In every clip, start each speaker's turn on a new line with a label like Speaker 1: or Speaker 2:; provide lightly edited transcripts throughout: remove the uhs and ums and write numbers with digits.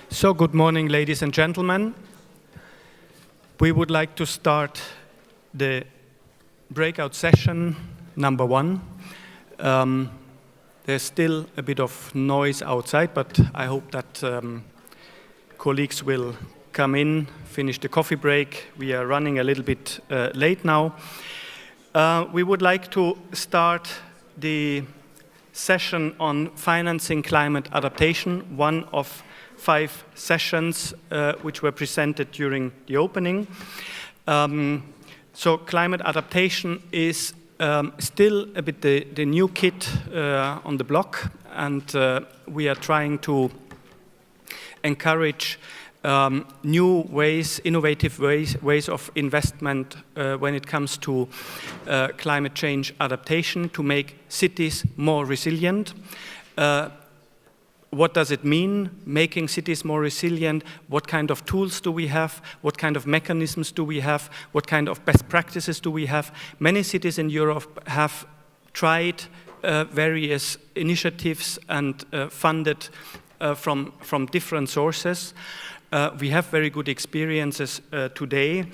Speaker 1: So, good morning, ladies and gentlemen. We would like to start the breakout session number 1. There's still a bit of noise outside, but I hope that colleagues will come in, finish the coffee break. We are running a little bit late now. We would like to start the session on financing climate adaptation, one of 5 sessions which were presented during the opening. So climate adaptation is still a bit the new kid on the block, and we are trying to encourage new ways, innovative ways of investment when it comes to climate change adaptation to make cities more resilient. What does it mean, making cities more resilient? What kind of tools do we have? What kind of mechanisms do we have? What kind of best practices do we have? Many cities in Europe have tried various initiatives and funded from different sources. We have very good experiences today,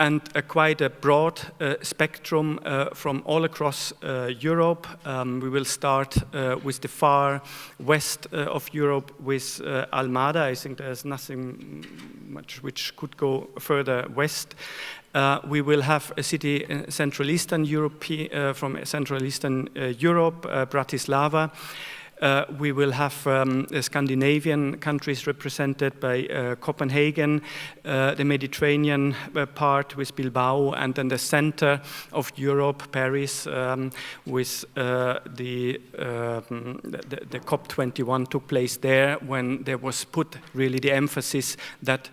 Speaker 1: and quite a broad spectrum from all across Europe. We will start with the far west of Europe with Almada. I think there's nothing much which could go further west. We will have a city in Central Eastern Europe, from Central Eastern Europe, Bratislava. We will have the Scandinavian countries represented by Copenhagen, the Mediterranean part with Bilbao, and then the center of Europe, Paris, with the COP21 took place there, when there was put really the emphasis that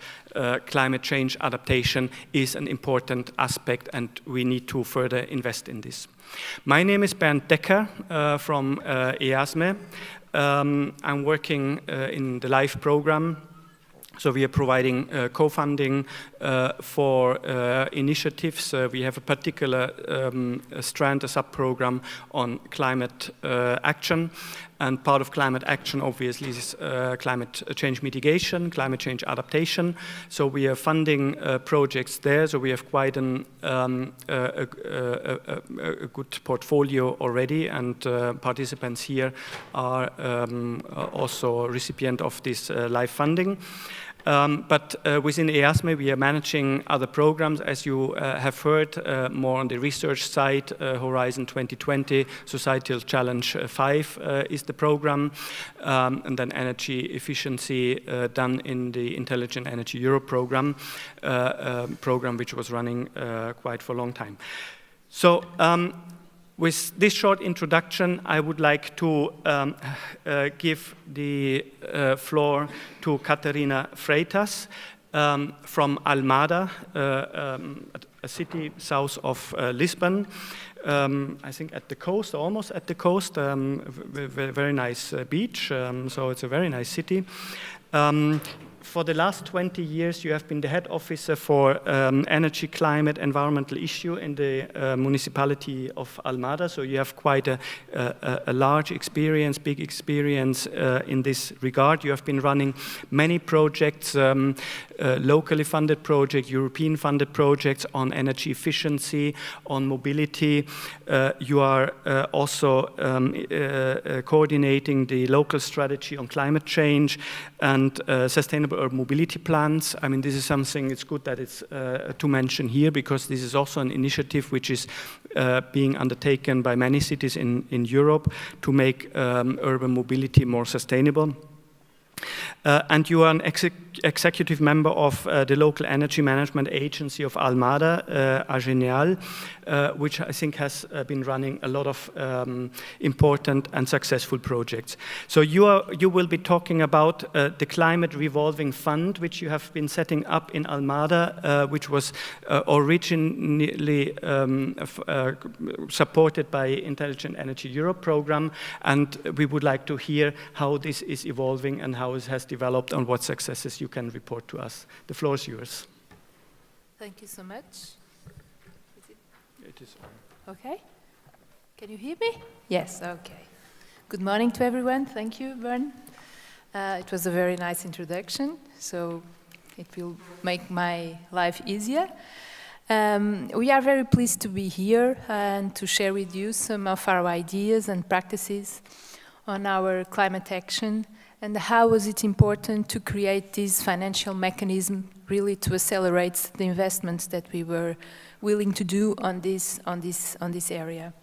Speaker 1: climate change adaptation is an important aspect and we need to further invest in this. My name is Bernd Decker from EASME. I'm working in the LIFE program. So we are providing co-funding for initiatives. We have a particular strand, a sub-program on climate action. And part of climate action, obviously, is climate change mitigation, climate change adaptation. So we are funding projects there. So we have quite a good portfolio already. And participants here are also recipient of this LIFE funding. But within EASME, we are managing other programs, as you have heard, more on the research side. Horizon 2020, Societal Challenge 5 is the program, and then energy efficiency done in the Intelligent Energy Europe program, which was running quite for a long time. So, with this short introduction, I would like to give the floor to Catarina Freitas from Almada, a city south of Lisbon. I think at the coast, almost at the coast, very nice beach, so it's a very nice city. For the last 20 years, you have been the head officer for energy, climate, environmental issue in the municipality of Almada. So you have quite a large experience, big experience in this regard. You have been running many projects, locally funded projects, European funded projects on energy efficiency, on mobility. You are also coordinating the local strategy on climate change and sustainable urban mobility plans. I mean, this is something, it's good that it's to mention here, because this is also an initiative which is being undertaken by many cities in Europe to make urban mobility more sustainable. And you are an executive member of the local energy management agency of Almada, Ageneal, which I think has been running a lot of important and successful projects. So you will be talking about the Climate Revolving Fund, which you have been setting up in Almada, which was originally supported by Intelligent Energy Europe program, and we would like to hear how this is evolving and how it has developed and what successes you can report to us. The floor is yours.
Speaker 2: Thank you so much.
Speaker 1: It is on.
Speaker 2: Okay. Can you hear me? Yes, okay. Good morning to everyone. Thank you, Bernd. It was a very nice introduction, so it will make my life easier. We are very pleased to be here and to share with you some of our ideas and practices on our climate action and how was it important to create this financial mechanism really to accelerate the investments that we were willing to do on this area.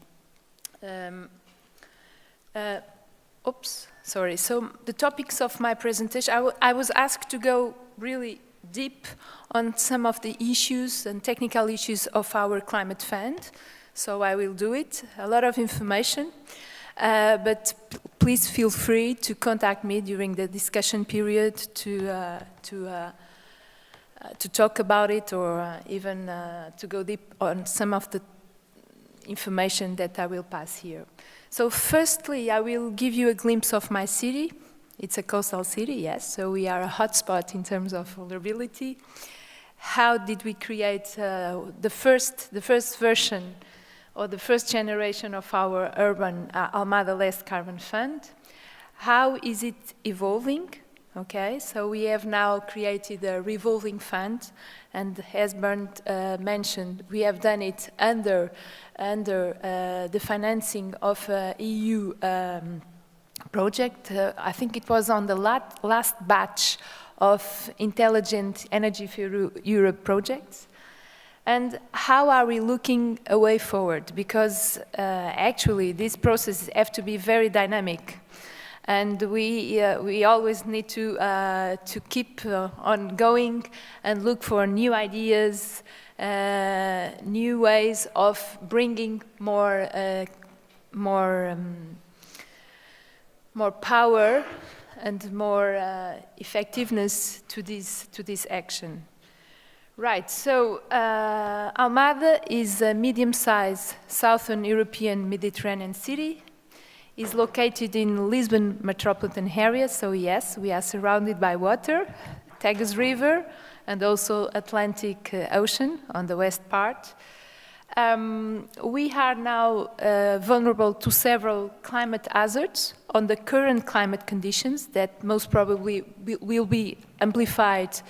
Speaker 2: So the topics of my presentation, I was asked to go really deep on some of the issues and technical issues of our climate fund. So I will do it. A lot of information, but please feel free to contact me during the discussion period to talk about it or even to go deep on some of the information that I will pass here. So firstly, I will give you a glimpse of my city. It's a coastal city, yes, so we are a hotspot in terms of vulnerability. How did we create the first version or the first generation of our urban Almada Less Carbon Fund? How is it evolving? Okay, so we have now created a revolving fund, and as Bernd mentioned, we have done it under the financing of EU project. I think it was on the last batch of Intelligent Energy for Europe projects. And how are we looking a way forward? Because actually these processes have to be very dynamic. And we always need to keep on going and look for new ideas, new ways of bringing more power and more effectiveness to this action. Right, so Almada is a medium-sized southern European Mediterranean city. Is located in Lisbon metropolitan area, so yes, we are surrounded by water, Tagus River, and also Atlantic Ocean on the west part. We are now vulnerable to several climate hazards on the current climate conditions that most probably will be amplified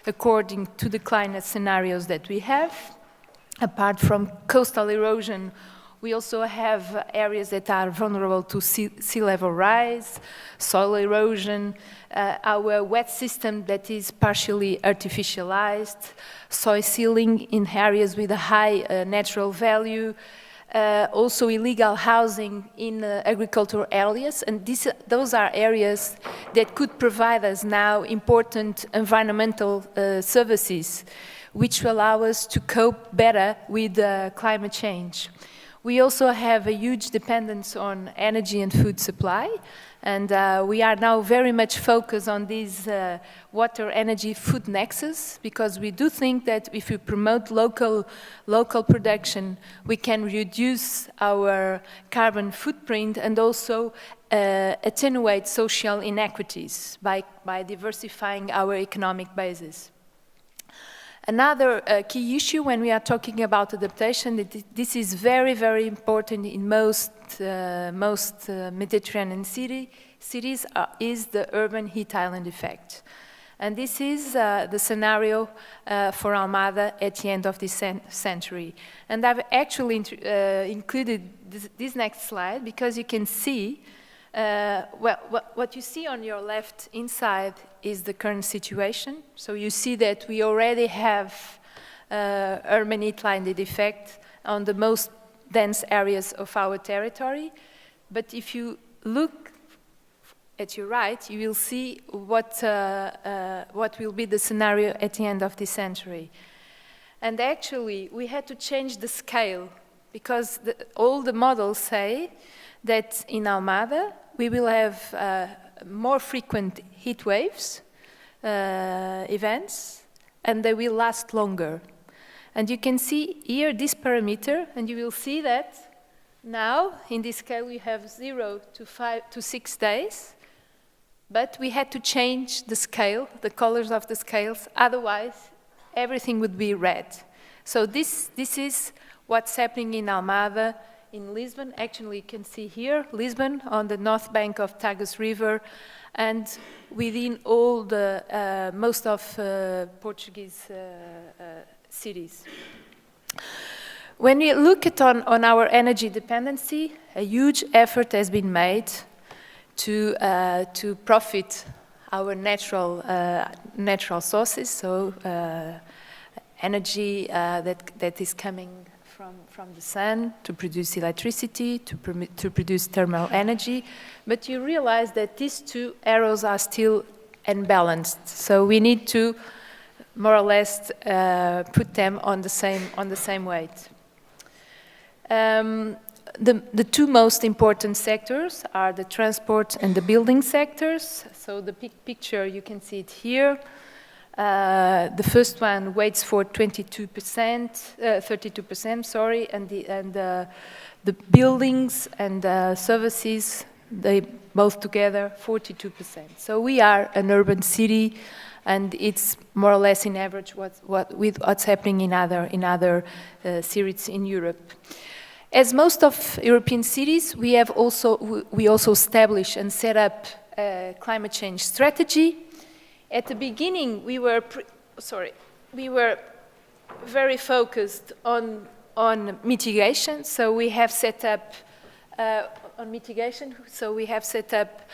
Speaker 2: according to the climate scenarios that we have. Apart from coastal erosion, we also have areas that are vulnerable to sea level rise, soil erosion, our wet system that is partially artificialized, soil sealing in areas with a high natural value, also illegal housing in agricultural areas, and those are areas that could provide us now important environmental services, which will allow us to cope better with climate change. We also have a huge dependence on energy and food supply, and we are now very much focused on this water, energy, food nexus, because we do think that if we promote local production, we can reduce our carbon footprint and also attenuate social inequities by diversifying our economic basis. Another key issue when we are talking about adaptation, this is very, very important in most Mediterranean cities, is the urban heat island effect. And this is the scenario for Almada at the end of this century. And I've actually included this next slide because you can see, what you see on your left inside is the current situation. So you see that we already have urban heat island effect on the most dense areas of our territory. But if you look at your right, you will see what will be the scenario at the end of this century. And actually, we had to change the scale because all the models say that in Almada, we will have more frequent heat waves, events, and they will last longer. And you can see here this parameter, and you will see that now, in this scale, we have 0 to 6 days, but we had to change the scale, the colors of the scales, otherwise everything would be red. So this is what's happening in Almada in Lisbon. Actually, you can see here, Lisbon, on the north bank of Tagus River, and within all the most of Portuguese cities. When we look at on our energy dependency, a huge effort has been made to profit our natural sources, so energy that is coming from the sun to produce electricity, to produce thermal energy. But you realize that these two arrows are still unbalanced, so we need to more or less put them on the same weight. The two most important sectors are the transport and the building sectors. So the picture, you can see it here. The first one weighs for 32%, sorry, and the buildings and services, they both together 42%. So we are an urban city, and it's more or less in average with what's happening in other cities in Europe. As most of European cities, we also established and set up a climate change strategy. At the beginning, we were very focused on mitigation. So we have set up on mitigation. So we have set up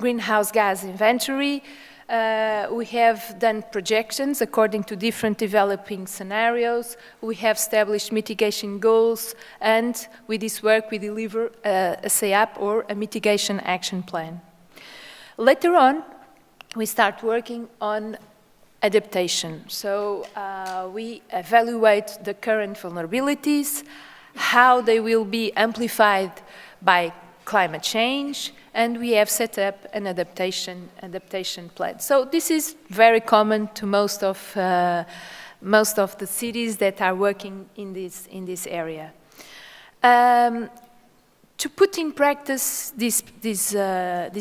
Speaker 2: greenhouse gas inventory. We have done projections according to different developing scenarios. We have established mitigation goals, and with this work we deliver a SAAP, or a mitigation action plan. Later on, we start working on adaptation. So we evaluate the current vulnerabilities, how they will be amplified by climate change, and we have set up an adaptation plan. So this is very common to most of the cities that are working in this area. To put in practice this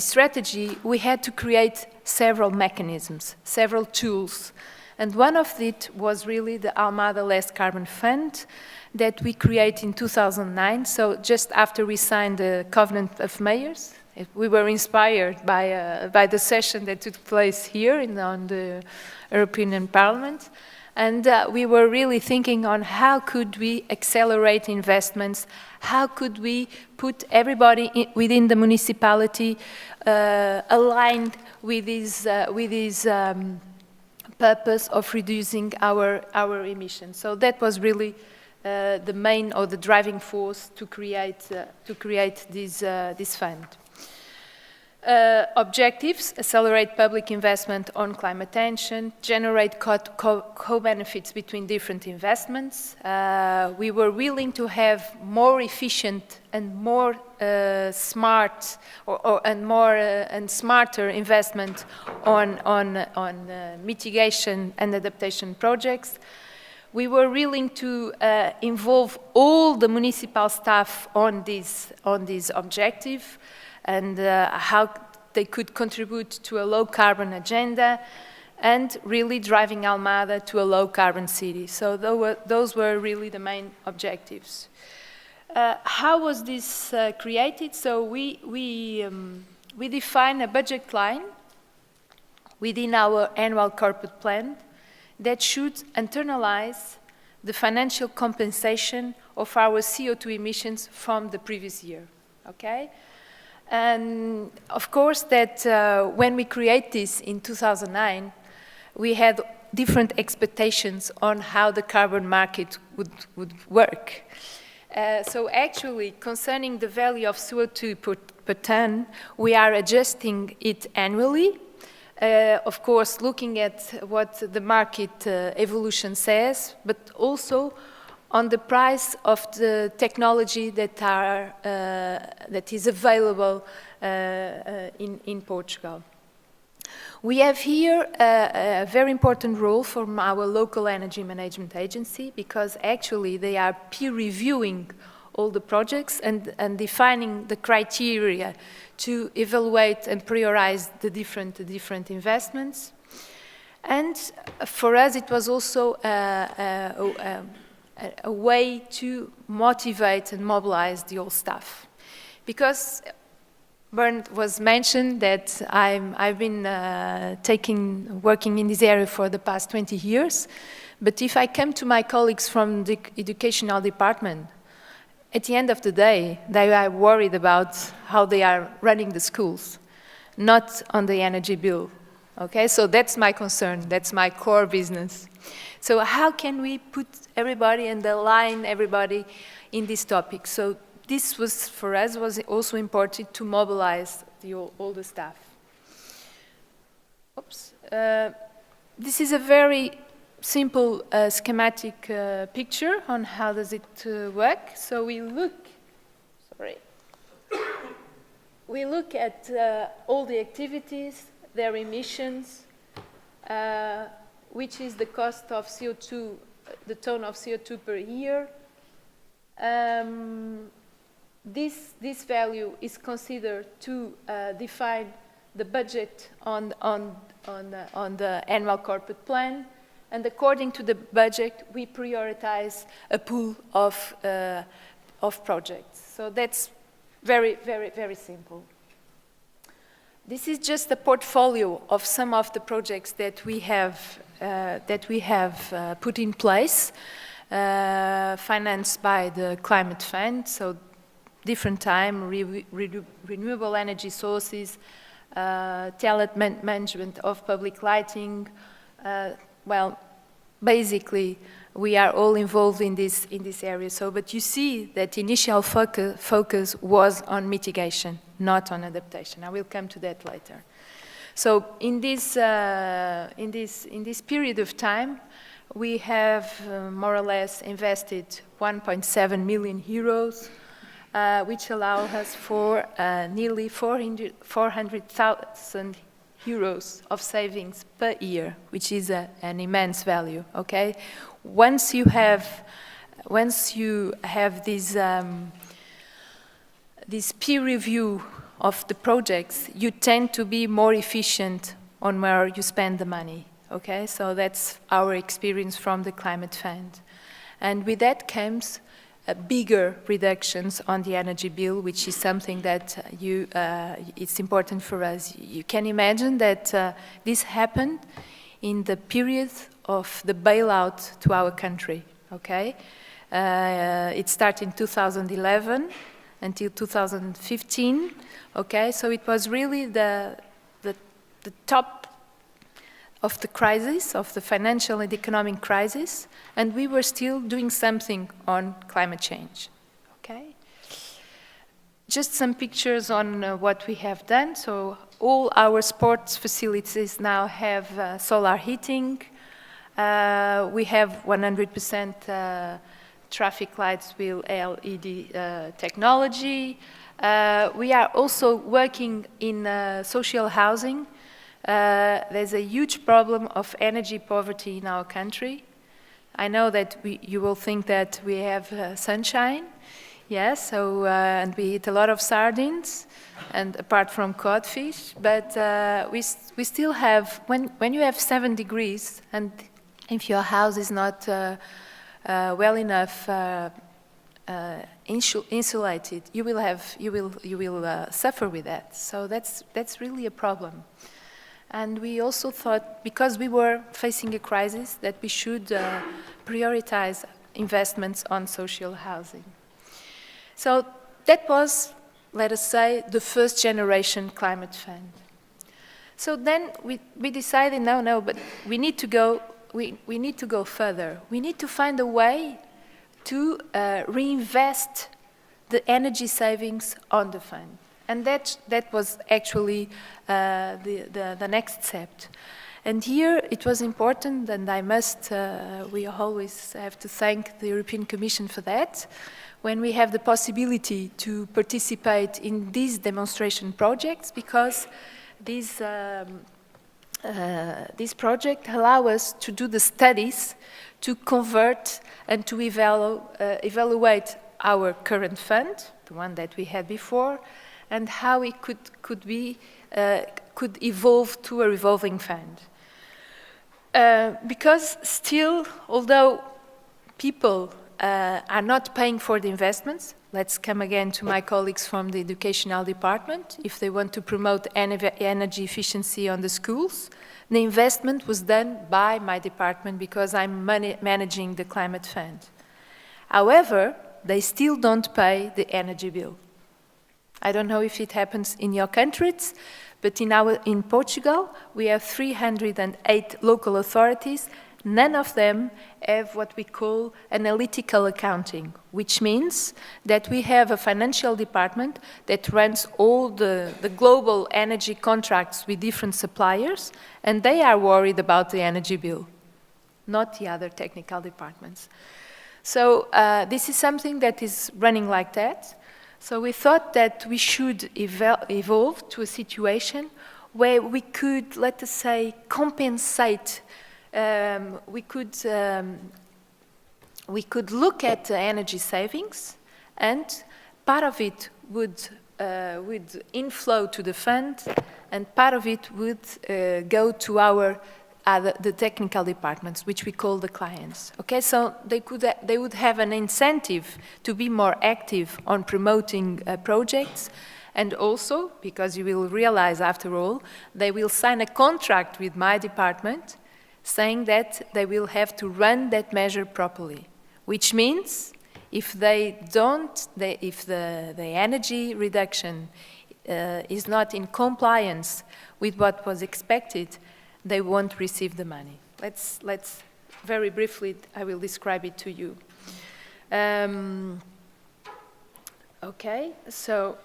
Speaker 2: strategy, we had to create several mechanisms, several tools, and one of it was really the Almada Less Carbon Fund that we created in 2009. So just after we signed the Covenant of Mayors, we were inspired by the session that took place here on the European Parliament. And we were really thinking on how could we accelerate investments, how could we put everybody within the municipality aligned with this purpose of reducing our emissions. So that was really the main or the driving force to create this fund. Objectives: accelerate public investment on climate action, generate co-benefits between different investments. We were willing to have more efficient and more smart and smarter investment on mitigation and adaptation projects. We were willing to involve all the municipal staff on this objective, and how they could contribute to a low-carbon agenda, and really driving Almada to a low-carbon city. So those were really the main objectives. How was this created? So we define a budget line within our annual corporate plan that should internalize the financial compensation of our CO2 emissions from the previous year, okay? And of course that when we create this in 2009, we had different expectations on how the carbon market would work. So actually, concerning the value of CO2 per ton, we are adjusting it annually. Of course, looking at what the market evolution says, but also on the price of the technology that is available in Portugal. We have here a very important role from our local energy management agency, because actually they are peer reviewing all the projects and defining the criteria to evaluate and prioritize the different investments. And for us, it was also a way to motivate and mobilize the old staff. Because Bernd was mentioned that I've been working in this area for the past 20 years, but if I come to my colleagues from the educational department, at the end of the day, they are worried about how they are running the schools, not on the energy bill. Okay, so that's my concern, that's my core business. So how can we put everybody and align everybody in this topic? So this was, for us, was also important to mobilize all the staff. Oops. This is a very simple schematic picture on how does it work. So we look at all the activities, their emissions, which is the cost of CO2, the ton of CO2 per year. This value is considered to define the budget on the annual corporate plan, and according to the budget, we prioritize a pool of projects. So that's very, very, very simple. This is just a portfolio of some of the projects that we have put in place, financed by the Climate Fund. So different time, renewable energy sources, talent management of public lighting. Well, basically, we are all involved in this area. So, but you see that initial focus was on mitigation, not on adaptation. I will come to that later. So, in this period of time, we have more or less invested 1.7 million euros, which allow us for nearly 400,000 euros of savings per year, which is an immense value. Okay, once you have this peer review of the projects, you tend to be more efficient on where you spend the money. Okay, so that's our experience from the Climate Fund, and with that comes bigger reductions on the energy bill, which is something that it's important for us. You can imagine that this happened in the period of the bailout to our country, okay? It started in 2011 until 2015, okay? So it was really the top of the crisis, of the financial and economic crisis, and we were still doing something on climate change, okay? Just some pictures on what we have done. So all our sports facilities now have solar heating. We have 100% traffic lights with LED technology. We are also working in social housing. There's a huge problem of energy poverty in our country. I know that you will think that we have sunshine, yes, so, and we eat a lot of sardines, and apart from codfish, but we still have, when you have 7 degrees, and if your house is not well enough insulated, you will suffer with that. So that's really a problem. And we also thought, because we were facing a crisis, that we should prioritize investments on social housing. So that was, let us say, the first generation climate fund. So then we decided, no, but we need to go further. We need to find a way to reinvest the energy savings on the fund. And that was actually the next step. And here it was important, and we always have to thank the European Commission for that, when we have the possibility to participate in these demonstration projects, because these projects allow us to do the studies, to convert and to evaluate our current fund, the one that we had before, and how it could evolve to a revolving fund. Because still, although people are not paying for the investments. Let's come again to my colleagues from the educational department. If they want to promote energy efficiency on the schools, the investment was done by my department because I'm managing the climate fund. However, they still don't pay the energy bill. I don't know if it happens in your countries, but in Portugal, we have 308 local authorities. None of them have what we call analytical accounting, which means that we have a financial department that runs all the global energy contracts with different suppliers, and they are worried about the energy bill, not the other technical departments. So this is something that is running like that. So we thought that we should evolve to a situation where we could, let us say, compensate. We could look at energy savings, and part of it would inflow to the fund, and part of it would go to the technical departments, which we call the clients. Okay, so they would have an incentive to be more active on promoting projects, and also, because you will realize after all, they will sign a contract with my department saying that they will have to run that measure properly, which means if the energy reduction is not in compliance with what was expected, they won't receive the money. Let's very briefly, I will describe it to you. Okay, so,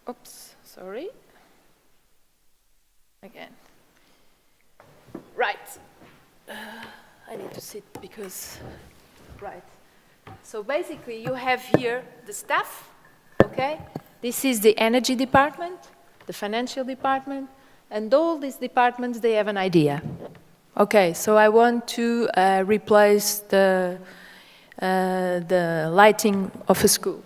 Speaker 2: oops, sorry. Again. Right. I need to sit because, right. So basically you have here the staff, okay? This is the energy department, the financial department, and all these departments, they have an idea. Okay, so I want to replace the lighting of a school.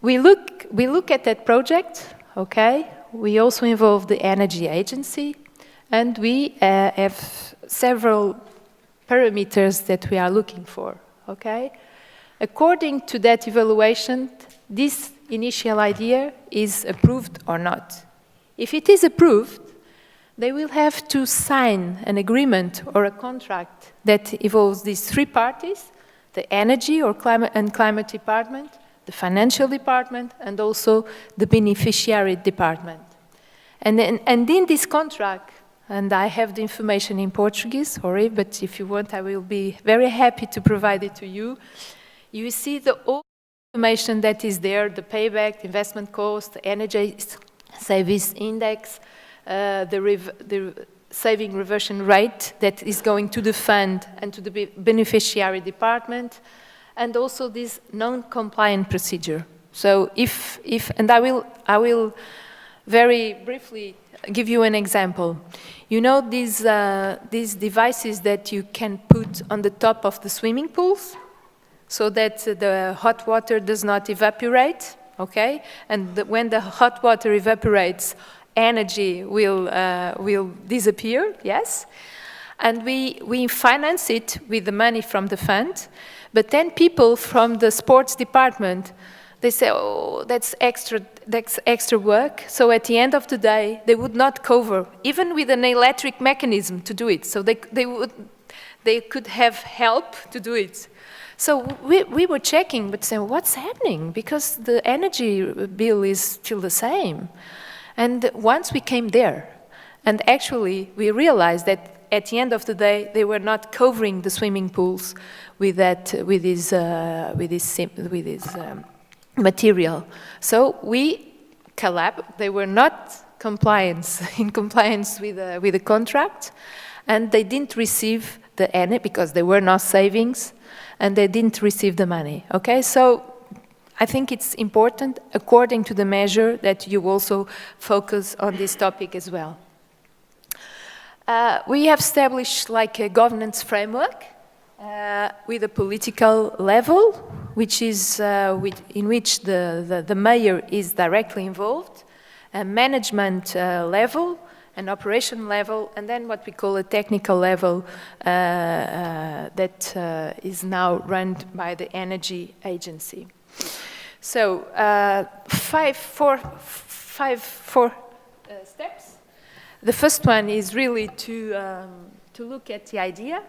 Speaker 2: We look at that project, okay? We also involve the energy agency, and we have several parameters that we are looking for, okay? According to that evaluation, this initial idea is approved or not. If it is approved, they will have to sign an agreement or a contract that involves these three parties, the energy or climate department, the financial department, and also the beneficiary department. And in this contract, and I have the information in Portuguese, sorry, but if you want, I will be very happy to provide it to you. You see all information that is there, the payback, the investment cost, the energy savings index, the saving reversion rate that is going to the fund and to the beneficiary department, and also this non-compliant procedure. So and I will very briefly give you an example. You know these devices that you can put on the top of the swimming pools so that the hot water does not evaporate, okay? And when the hot water evaporates, energy will disappear, yes? And we finance it with the money from the fund, but then people from the sports department, they say, oh, that's extra work. So at the end of the day, they would not cover, even with an electric mechanism to do it. So they could have help to do it. So we were checking, but saying, what's happening? Because the energy bill is still the same. And once we came there, and actually we realized that at the end of the day, they were not covering the swimming pools with this material. So we they were not in compliance with the contract, and they didn't receive the energy because there were no savings, and they didn't receive the money. Okay, so I think it's important, according to the measure, that you also focus on this topic as well. We have established like a governance framework with a political level, which is in which the mayor is directly involved, a management level, an operation level, and then what we call a technical level that is now run by the Energy Agency. So, four steps. The first one is really to look at the idea,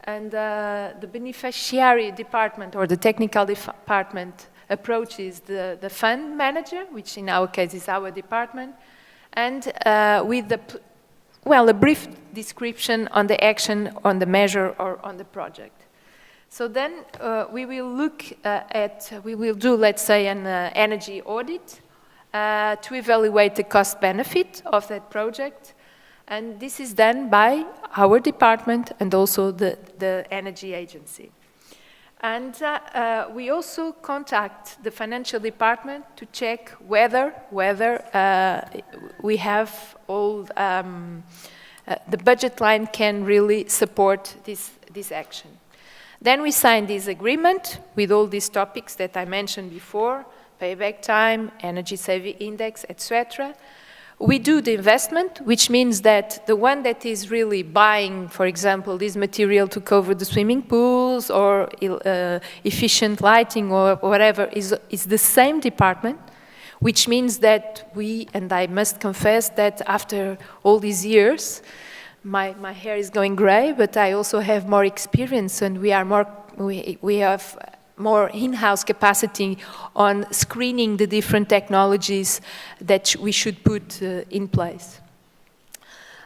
Speaker 2: and the beneficiary department or the technical department approaches the fund manager, which in our case is our department, and with a brief description on the action, on the measure, or on the project. So then we will do, let's say, an energy audit to evaluate the cost benefit of that project. And this is done by our department and also the Energy Agency. And we also contact the financial department to check whether we have all, the budget line can really support this action. Then we sign this agreement with all these topics that I mentioned before, payback time, energy saving index, etc. We do the investment, which means that the one that is really buying, for example, this material to cover the swimming pools or efficient lighting or whatever is the same department, which means that and I must confess that after all these years, my hair is going gray, but I also have more experience and we have more in-house capacity on screening the different technologies that we should put in place.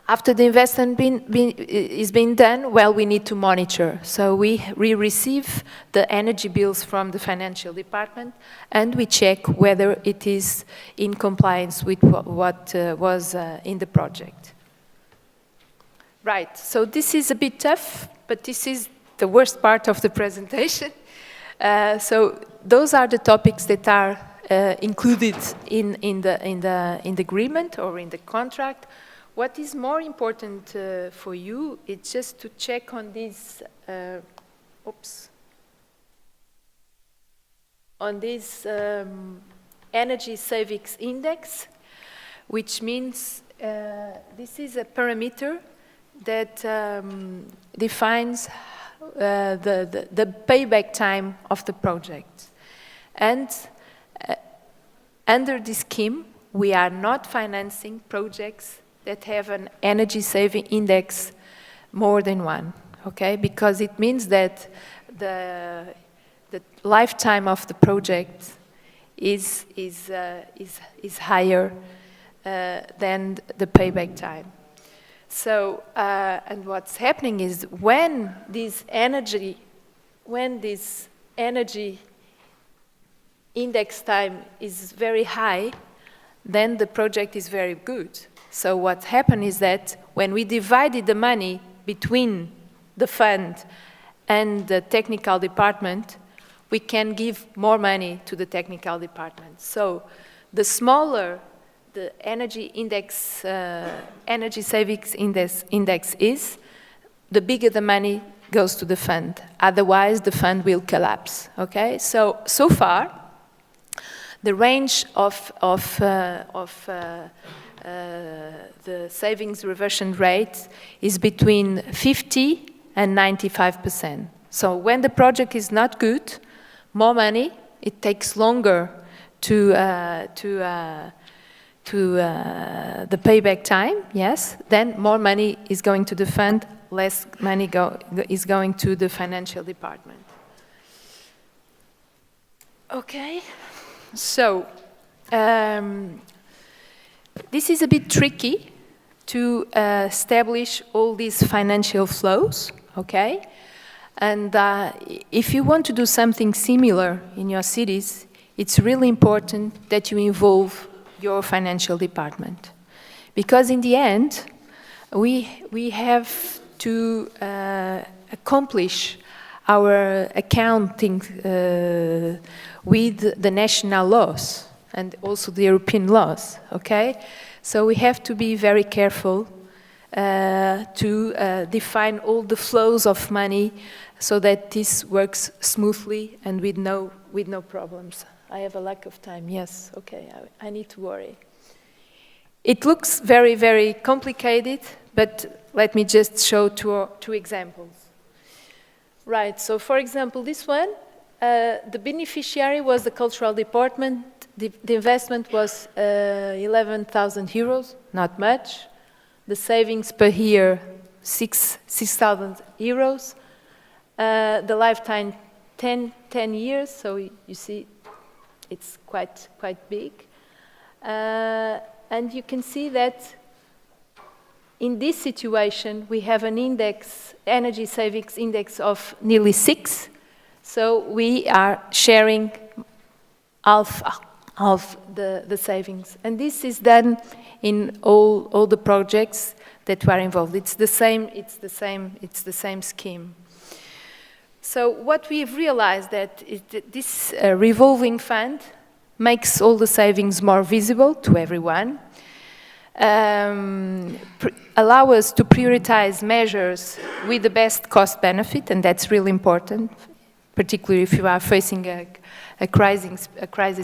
Speaker 2: After the investment is being done, well, we need to monitor. So we receive the energy bills from the financial department and we check whether it is in compliance with what was in the project. Right, so this is a bit tough, but this is the worst part of the presentation. So those are the topics that are included in the agreement or in the contract. What is more important for you is just to check on this. On this energy savings index, which means this is a parameter that defines the payback time of the project. And under this scheme, we are not financing projects that have an energy saving index more than one, okay? Because it means that the lifetime of the project is higher than the payback time. So, and what's happening is when this energy index time is very high, then the project is very good. So what happened is that when we divided the money between the fund and the technical department, we can give more money to the technical department. So the smaller the energy index, energy savings index is, the bigger the money goes to the fund. Otherwise, the fund will collapse. Okay. So far, the range of the savings reversion rate is between 50 and 95%. So when the project is not good, more money. It takes longer to the payback time, yes, then more money is going to the fund, less money is going to the financial department. Okay, so this is a bit tricky to establish all these financial flows, okay? And if you want to do something similar in your cities, it's really important that you involve your financial department. Because in the end, we have to accomplish our accounting with the national laws and also the European laws, okay? So we have to be very careful to define all the flows of money so that this works smoothly and with no problems. I have a lack of time, yes, okay, I need to worry. It looks very, very complicated, but let me just show two examples. Right, so for example, this one, the beneficiary was the cultural department. The investment was 11,000 euros, not much. The savings per year, 6,000 euros. The lifetime, 10 years, so you see it's quite big. And you can see that in this situation, we have an index, energy savings index of nearly 6. So we are sharing half the savings. And this is done in all the projects that were involved. It's the same scheme. So what we've realized that is that this revolving fund makes all the savings more visible to everyone, allow us to prioritize measures with the best cost benefit, and that's really important, particularly if you are facing a crisis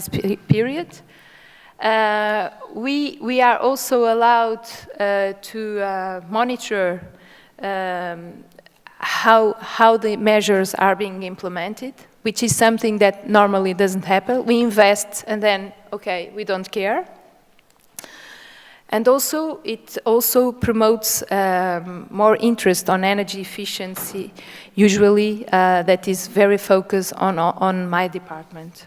Speaker 2: period. We are also allowed to monitor how the measures are being implemented, which is something that normally doesn't happen. We invest and then, okay, we don't care. And also, it also promotes more interest on energy efficiency, usually that is very focused on my department.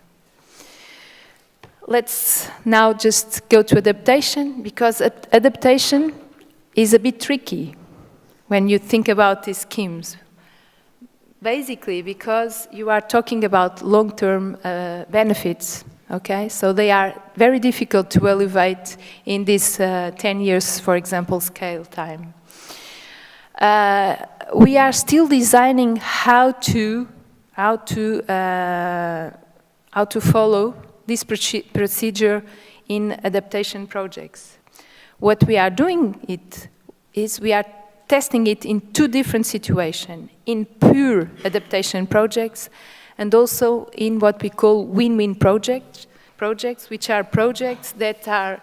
Speaker 2: Let's now just go to adaptation, because adaptation is a bit tricky when you think about these schemes. Basically, because you are talking about long-term benefits. Okay, so they are very difficult to elevate in this 10 years, for example, scale time. We are still designing how to follow this procedure in adaptation projects. What we are doing is we are testing it in two different situations, in pure adaptation projects and also in what we call win-win projects, which are projects that are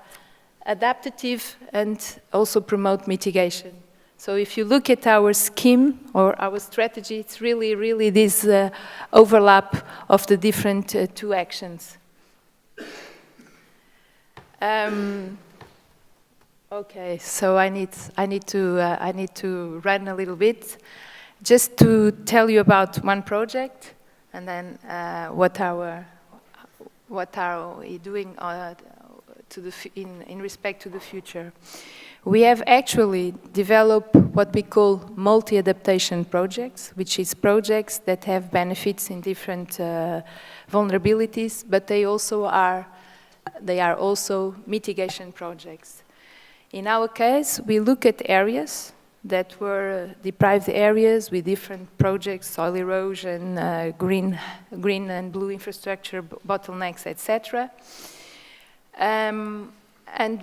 Speaker 2: adaptive and also promote mitigation. So if you look at our scheme or our strategy, it's really this overlap of the different two actions. Okay, so I need to run a little bit, just to tell you about one project. And then what are we doing in respect to the future? We have actually developed what we call multi-adaptation projects, which is projects that have benefits in different vulnerabilities, but they are also mitigation projects. In our case, we look at areas that were deprived areas with different projects, soil erosion, green and blue infrastructure, bottlenecks, etc. And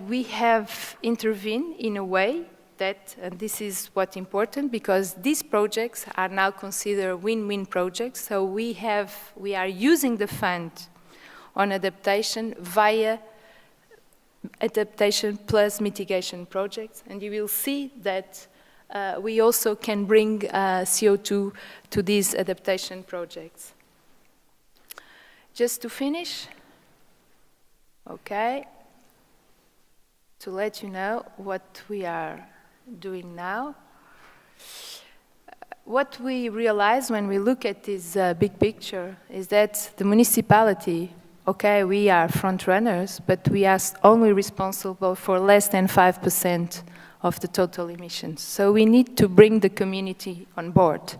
Speaker 2: we have intervened in a way that, and this is what's important, because these projects are now considered win-win projects, so we are using the fund on adaptation via adaptation plus mitigation projects, and you will see that we also can bring CO2 to these adaptation projects. Just to finish, okay, to let you know what we are doing now. What we realize when we look at this big picture is that the municipality, okay, we are front runners, but we are only responsible for less than 5% of the total emissions. So we need to bring the community on board.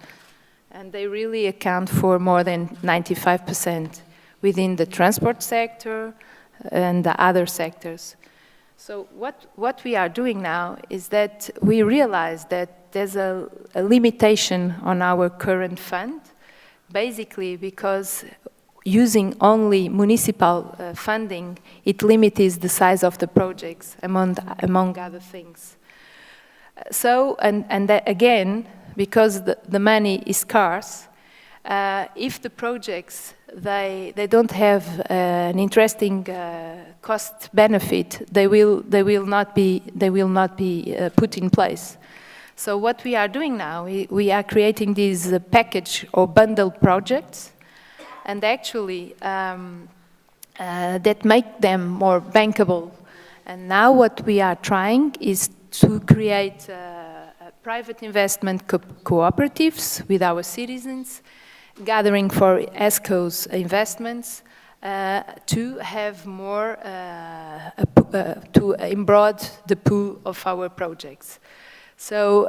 Speaker 2: And they really account for more than 95% within the transport sector and the other sectors. So what we are doing now is that we realize that there's a limitation on our current fund, basically because using only municipal funding, it limits the size of the projects, among other things. So, and that again, because the money is scarce, if the projects they don't have an interesting cost benefit, they will not be put in place. So what we are doing now, we are creating these package or bundle projects, and actually that make them more bankable. And now what we are trying is to create private investment cooperatives with our citizens, gathering for ESCO's investments, to have more, to embroad the pool of our projects. So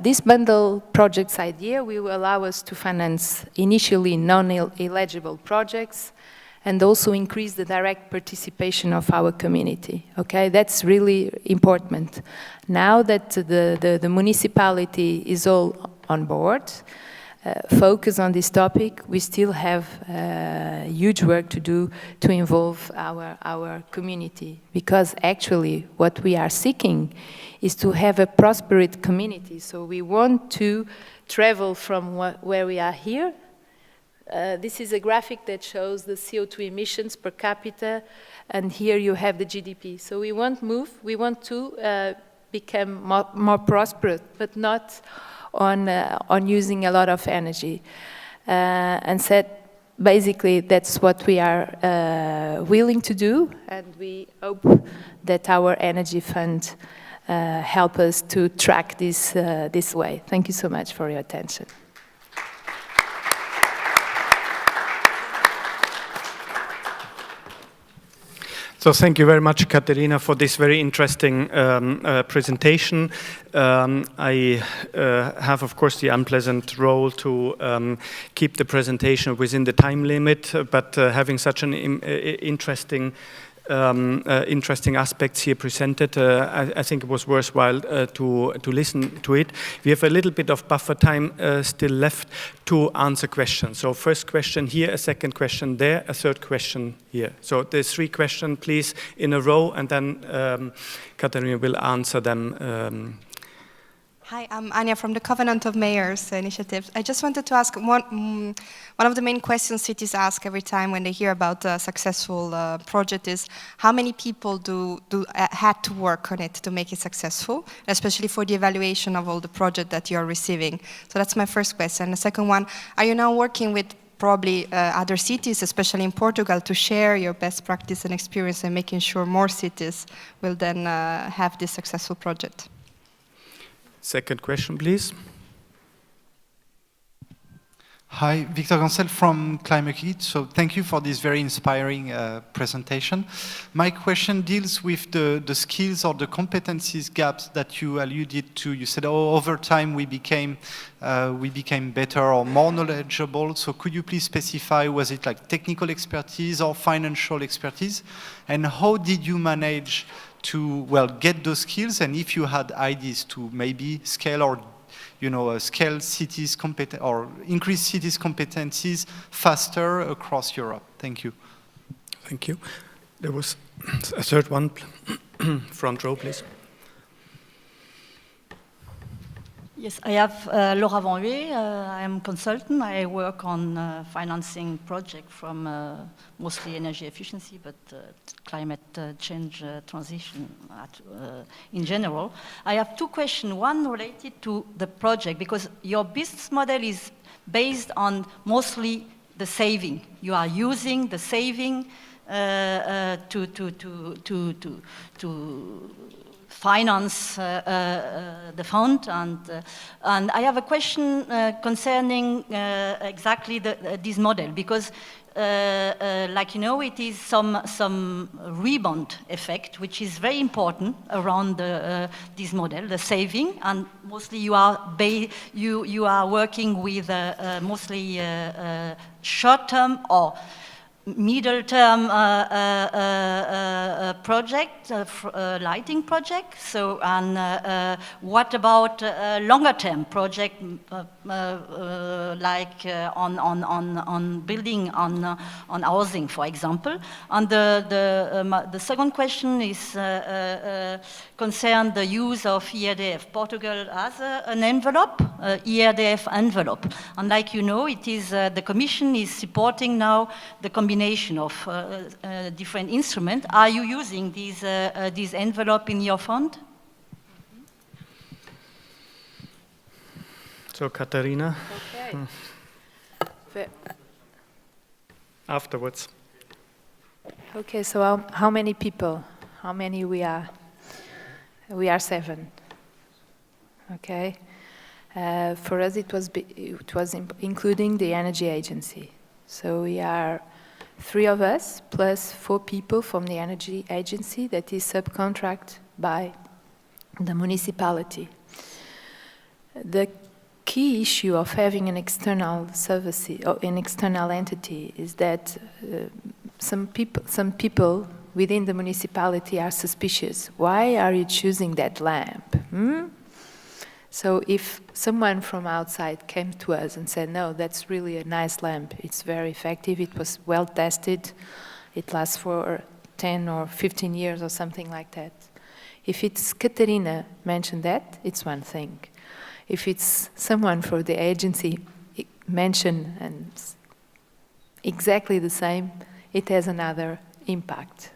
Speaker 2: this bundle projects idea will allow us to finance initially non-eligible projects and also increase the direct participation of our community. Okay, that's really important. Now that the municipality is all on board, focus on this topic, we still have huge work to do to involve our community, because actually what we are seeking is to have a prosperous community. So we want to travel from where we are here. This is a graphic that shows the CO2 emissions per capita, and here you have the GDP. So we want to become more prosperous, but not on using a lot of energy. And said, basically, that's what we are willing to do, and we hope that our energy fund help us to track this way. Thank you so much for your attention.
Speaker 1: So thank you very much, Catarina, for this very interesting presentation. I have, of course, the unpleasant role to keep the presentation within the time limit, but having such an interesting aspects here presented, I think it was worthwhile to listen to it. We have a little bit of buffer time still left to answer questions. So first question here, a second question there, a third question here. So there's 3 questions, please, in a row, and then Catarina will answer them.
Speaker 3: Hi, I'm Anya from the Covenant of Mayors initiative. I just wanted to ask, one of the main questions cities ask every time when they hear about a successful project is, how many people had to work on it to make it successful, especially for the evaluation of all the project that you're receiving? So that's my first question. The second one, are you now working with probably other cities, especially in Portugal, to share your best practice and experience and making sure more cities will then have this successful project?
Speaker 1: Second question, please.
Speaker 4: Hi, Victor Gancel from Climate Heat. So thank you for this very inspiring presentation. My question deals with the skills or the competencies gaps that you alluded to. You said, oh, over time we became better or more knowledgeable. So could you please specify, was it like technical expertise or financial expertise? And how did you manage to, well, get those skills, and if you had ideas to maybe scale or, scale cities or increase cities' competencies faster across Europe? Thank you.
Speaker 1: Thank you. There was a third one. Front row, please.
Speaker 5: Yes, I have Laura Van Huet. I am a consultant. I work on financing projects from mostly energy efficiency, but climate change transition in general. I have 2 questions. One related to the project, because your business model is based on mostly the saving. You are using the saving to finance the fund, and I have a question concerning exactly this model, because it is some rebound effect, which is very important around this model, the saving, and mostly you are working with mostly short-term or middle-term project, lighting project. So, and what about longer term project, like on building, on housing, for example? And the second question is concern the use of ERDF. Portugal has an envelope, ERDF envelope, and like you know, it is the Commission is supporting now the combination of different instruments. Are you using this envelope in your fund?
Speaker 1: So, Catarina.
Speaker 2: Okay.
Speaker 1: Afterwards.
Speaker 2: Okay, so how many people? How many we are? We are 7. Okay. For us, it was including the Energy Agency. So we are 3 of us plus 4 people from the Energy Agency that is subcontracted by the municipality. The key issue of having an external service or an external entity is that some people within the municipality are suspicious. Why are you choosing that lamp? So if someone from outside came to us and said, no, that's really a nice lamp, it's very effective, it was well tested, it lasts for 10 or 15 years or something like that. If it's Catarina mentioned that, it's one thing. If it's someone from the agency mentioned and exactly the same, it has another impact.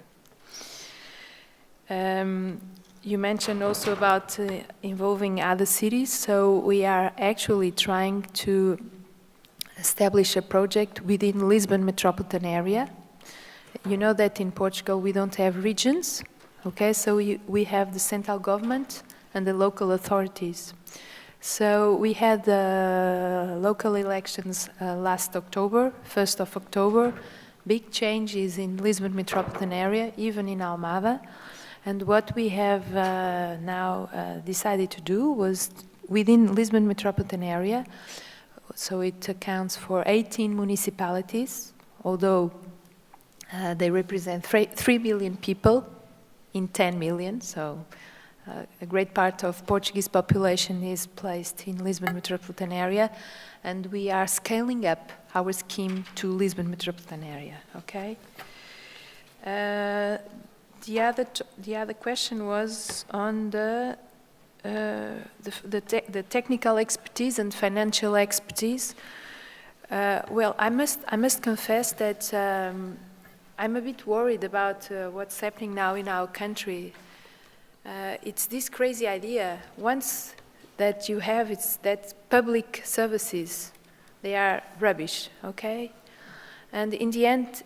Speaker 2: You mentioned also about involving other cities, so we are actually trying to establish a project within Lisbon metropolitan area. You know that in Portugal we don't have regions, okay, so we have the central government and the local authorities. So we had the local elections last October, 1st of October, big changes in Lisbon metropolitan area, even in Almada. And what we have now decided to do was within Lisbon metropolitan area, so it accounts for 18 municipalities, although they represent 3 million people in 10 million, so a great part of Portuguese population is placed in Lisbon metropolitan area, and we are scaling up our scheme to Lisbon metropolitan area, okay? The other question was on the technical expertise and financial expertise. Well, I must confess that I'm a bit worried about what's happening now in our country. It's this crazy idea. Once that you have, it's that public services, they are rubbish, okay? And in the end,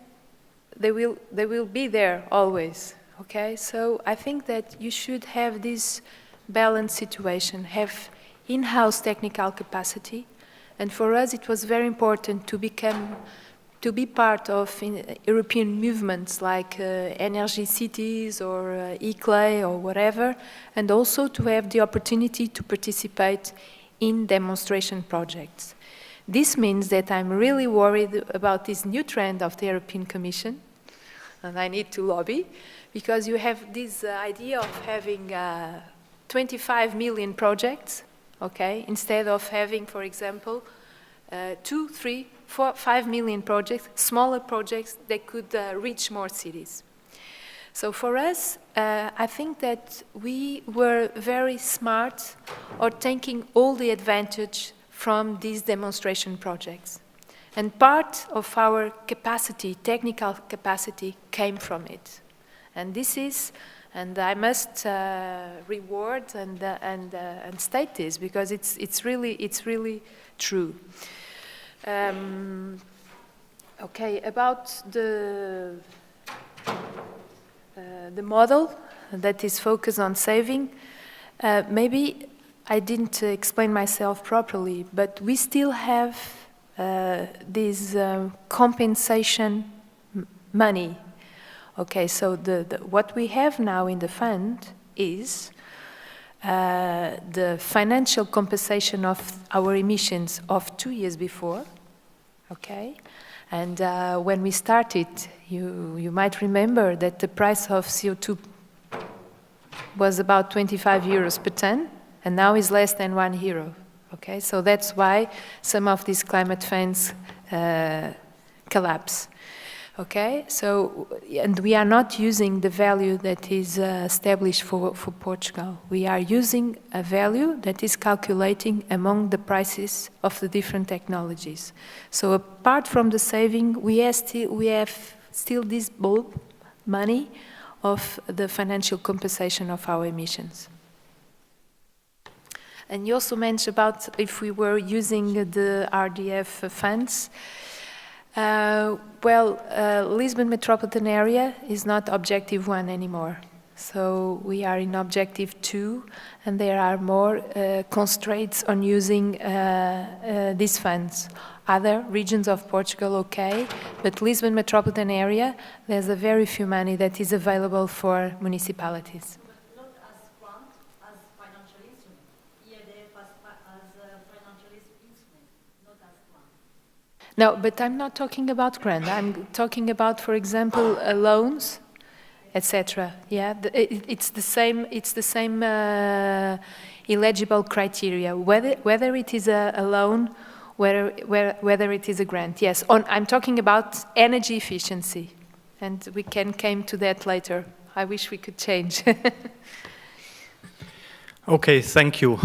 Speaker 2: they will be there always. Okay, so I think that you should have this balanced situation, have in-house technical capacity, and for us it was very important to be part of European movements like energy cities or e-clay or whatever, and also to have the opportunity to participate in demonstration projects. This means that I'm really worried about this new trend of the European Commission, and I need to lobby, because you have this idea of having 25 million projects, okay, instead of having, for example, 2, 3, 4, 5 million projects, smaller projects that could reach more cities. So for us, I think that we were very smart or taking all the advantage from these demonstration projects. And part of our capacity, technical capacity, came from it. And this is, and I must reward and state this because it's really true. Okay, about the model that is focused on saving, maybe I didn't explain myself properly, but we still have this compensation money. Okay, so what we have now in the fund is the financial compensation of our emissions of 2 years before, okay? And when we started, you might remember that the price of CO2 was about 25 euros per ton, and now is less than €1. Okay, so that's why some of these climate funds collapse. Okay, so, and we are not using the value that is established for Portugal. We are using a value that is calculating among the prices of the different technologies. So apart from the saving, we have still this bulk money of the financial compensation of our emissions. And you also mentioned about if we were using the RDF funds. Lisbon metropolitan area is not objective 1 anymore. So we are in objective 2, and there are more constraints on using these funds. Other regions of Portugal, okay, but Lisbon metropolitan area, there's a very few money that is available for municipalities.
Speaker 5: But not as grant, as financial instrument. EADF as financial instrument, not as grant.
Speaker 2: No, but I'm not talking about grant. I'm talking about, for example, loans, etc. Yeah, it's the same. It's the same eligible criteria. Whether it is a loan, whether it is a grant. Yes, I'm talking about energy efficiency, and we can come to that later. I wish we could change.
Speaker 1: Okay, thank you.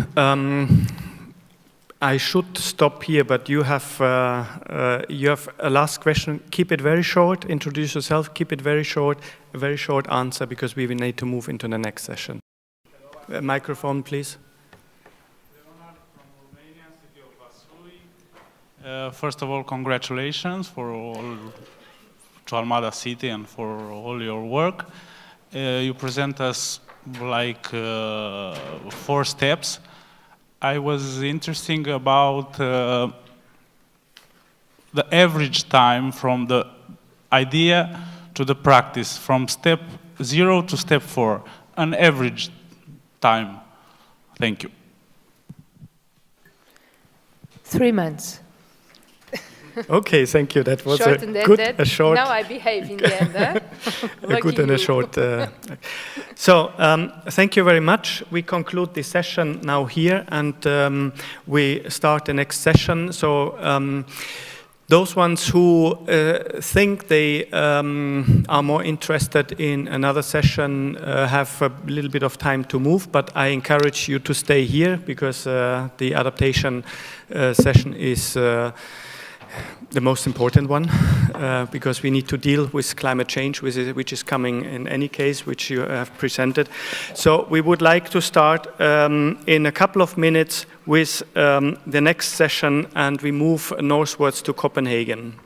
Speaker 1: I should stop here, but you have a last question. Keep it very short. Introduce yourself. Keep it very short. A very short answer, because we will need to move into the next session. Microphone, please.
Speaker 6: First of all, congratulations to Almada City and for all your work. You present us like 4 steps. I was interested about the average time from the idea to the practice, from step 0 to step 4, an average time. Thank you.
Speaker 1: 3 months. Okay, thank you. That was
Speaker 2: short
Speaker 1: a short.
Speaker 2: Now I behave in the end. Huh?
Speaker 1: A good and a short. So, thank you very much. We conclude this session now here, and we start the next session. So, those ones who think they are more interested in another session have a little bit of time to move, but I encourage you to stay here, because the adaptation session is the most important one, because we need to deal with climate change, which is coming in any case, which you have presented. So we would like to start in a couple of minutes with the next session, and we move northwards to Copenhagen.